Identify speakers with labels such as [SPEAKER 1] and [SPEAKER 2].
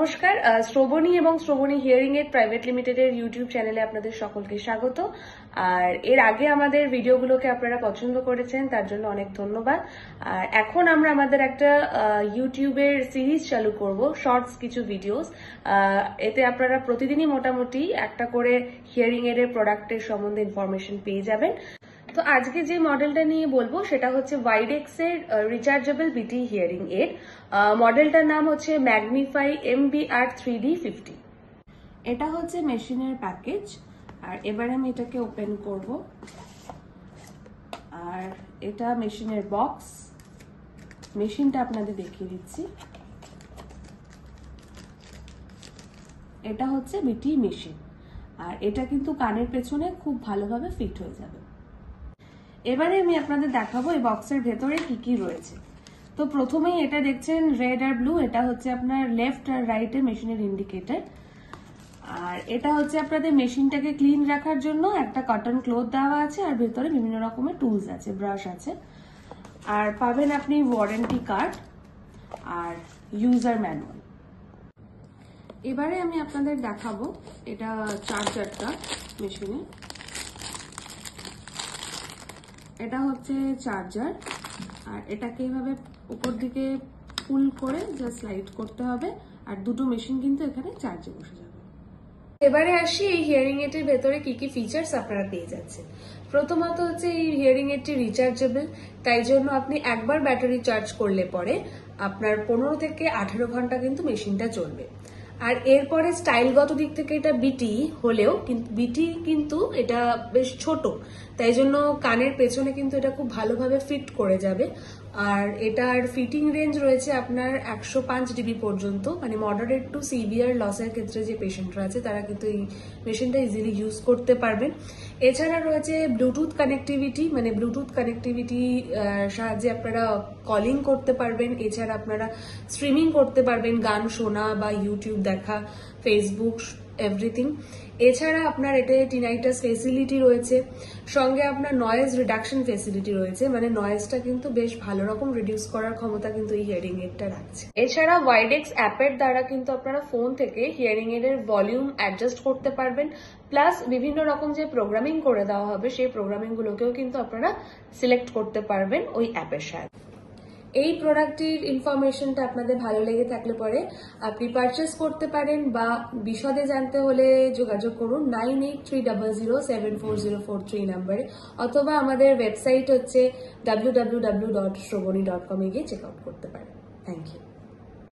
[SPEAKER 1] নমস্কার, শ্রবণী এবং Shrabani hearing add private লিমিটেডের ইউটিউব চ্যানেলে আপনাদের সকলকে স্বাগত। আর এর আগে আমাদের ভিডিওগুলোকে আপনারা পছন্দ করেছেন, তার জন্য অনেক ধন্যবাদ। আর এখন আমরা আমাদের একটা ইউটিউবের সিরিজ চালু করব, শর্টস কিছু ভিডিওস। এতে আপনারা প্রতিদিনই মোটামুটি একটা করে হিয়ারিং এডের প্রোডাক্টের সম্বন্ধে ইনফরমেশন পেয়ে যাবেন। তো আজকে যে মডেলটা নিয়ে বলবো সেটা হচ্ছে ওয়াইডেক্স এর রিচার্জেবল বিটি হিয়ারিং এড। মডেলটার নাম হচ্ছে ম্যাগনিফাই MBR 3D50। এটা হচ্ছে মেশিনের প্যাকেজ। আর এবারে আমি এটাকে ওপেন করব। আর এটা মেশিনের বক্স। মেশিনটা আপনাদের দেখিয়ে দিচ্ছি। এটা হচ্ছে বিটি মেশিন। আর এটা কিন্তু কানের পেছনে খুব ভালোভাবে ফিট হয়ে যাবে। এবারে আমি আপনাদের দেখাবো এই বক্সের ভেতরে কি কি রয়েছে। তো প্রথমেই এটা দেখছেন রেড আর ব্লু, এটা হচ্ছে আপনার লেফট আর রাইটের মেশিনের ইন্ডিকেটর। আর এটা হচ্ছে আপনাদের মেশিনটাকে ক্লিন রাখার জন্য একটা কটন ক্লথ দেওয়া আছে, আর ভেতরে বিভিন্ন রকমের টুলস আছে, ব্রাশ আছে। আর পাবেন আপনি ওয়ারেন্টি কার্ড আর ইউজার ম্যানুয়াল। এবারে আমি আপনাদের দেখাবো এটা চার্জারটা মেশিনে। এটা হচ্ছে চার্জার। আর এটাকে এইভাবে উপর দিকে পুল করে জাস্ট স্লাইড করতে হবে, আর দুটো মেশিন কিন্তু এখানে চার্জে বসে যাবে। এবারে আসি এই হিয়ারিং এডের ভেতরে কি কি ফিচার্স আপনারা পেয়ে যাচ্ছেন। প্রথমত হচ্ছে এই হিয়ারিং এডটি রিচার্জেবল, তাই জন্য আপনি একবার ব্যাটারি চার্জ করলে পরে আপনার 15 থেকে 18 ঘন্টা কিন্তু মেশিনটা চলবে। আর এরপরে স্টাইলগত দিক থেকে এটা বিটি হলেও বিটি কিন্তু এটা বেশ ছোট, তাই জন্য কানের পেছনে কিন্তু এটা খুব ভালোভাবে ফিট করে যাবে। আর এটার ফিটিং রেঞ্জ রয়েছে আপনার 105 ডিবি পর্যন্ত, মানে মডারেট টু সিভিয়ার লসের ক্ষেত্রে যে পেশেন্টরা আছে তারা কিন্তু এই মেশিনটা ইজিলি ইউজ করতে পারবেন। এছাড়া রয়েছে ব্লুটুথ কানেক্টিভিটি, মানে ব্লুটুথ কানেক্টিভিটি সাহায্যে আপনারা কলিং করতে পারবেন। এছাড়া আপনারা স্ট্রিমিং করতে পারবেন, গান শোনা বা ইউটিউব দেখা, ফেসবুক, এভরিথিং। এছাড়া আপনার এতে টিনাইটাস ফেসিলিটি রয়েছে, সঙ্গে আপনার নয়েজ রিডাকশন ফেসিলিটি রয়েছে, মানে নয়েজটা কিন্তু বেশ ভালো রকম রিডিউস করার ক্ষমতা কিন্তু এই হিয়ারিং এডটা রাখছে। এছাড়া ওয়াইডেক্স অ্যাপের দ্বারা কিন্তু আপনারা ফোন থেকে হিয়ারিং এডের ভলিউম অ্যাডজাস্ট করতে পারবেন, প্লাস বিভিন্ন রকম যে প্রোগ্রামিং করে দেওয়া হবে সেই প্রোগ্রামিং গুলোকেও কিন্তু আপনারা সিলেক্ট করতে পারবেন ওই অ্যাপের সাহায্যে। এই প্রোডাক্টটির ইনফরমেশনটা আপনাদের ভালো লেগে থাকলে পরে আপনি পারচেস করতে পারেন, বা বিশদে জানতে হলে যোগাযোগ করুন 9830074043 নাম্বারে, অথবা আমাদের ওয়েবসাইট হচ্ছে www.shroboni.com এ গিয়ে চেক আউট করতে পারেন। Thank you.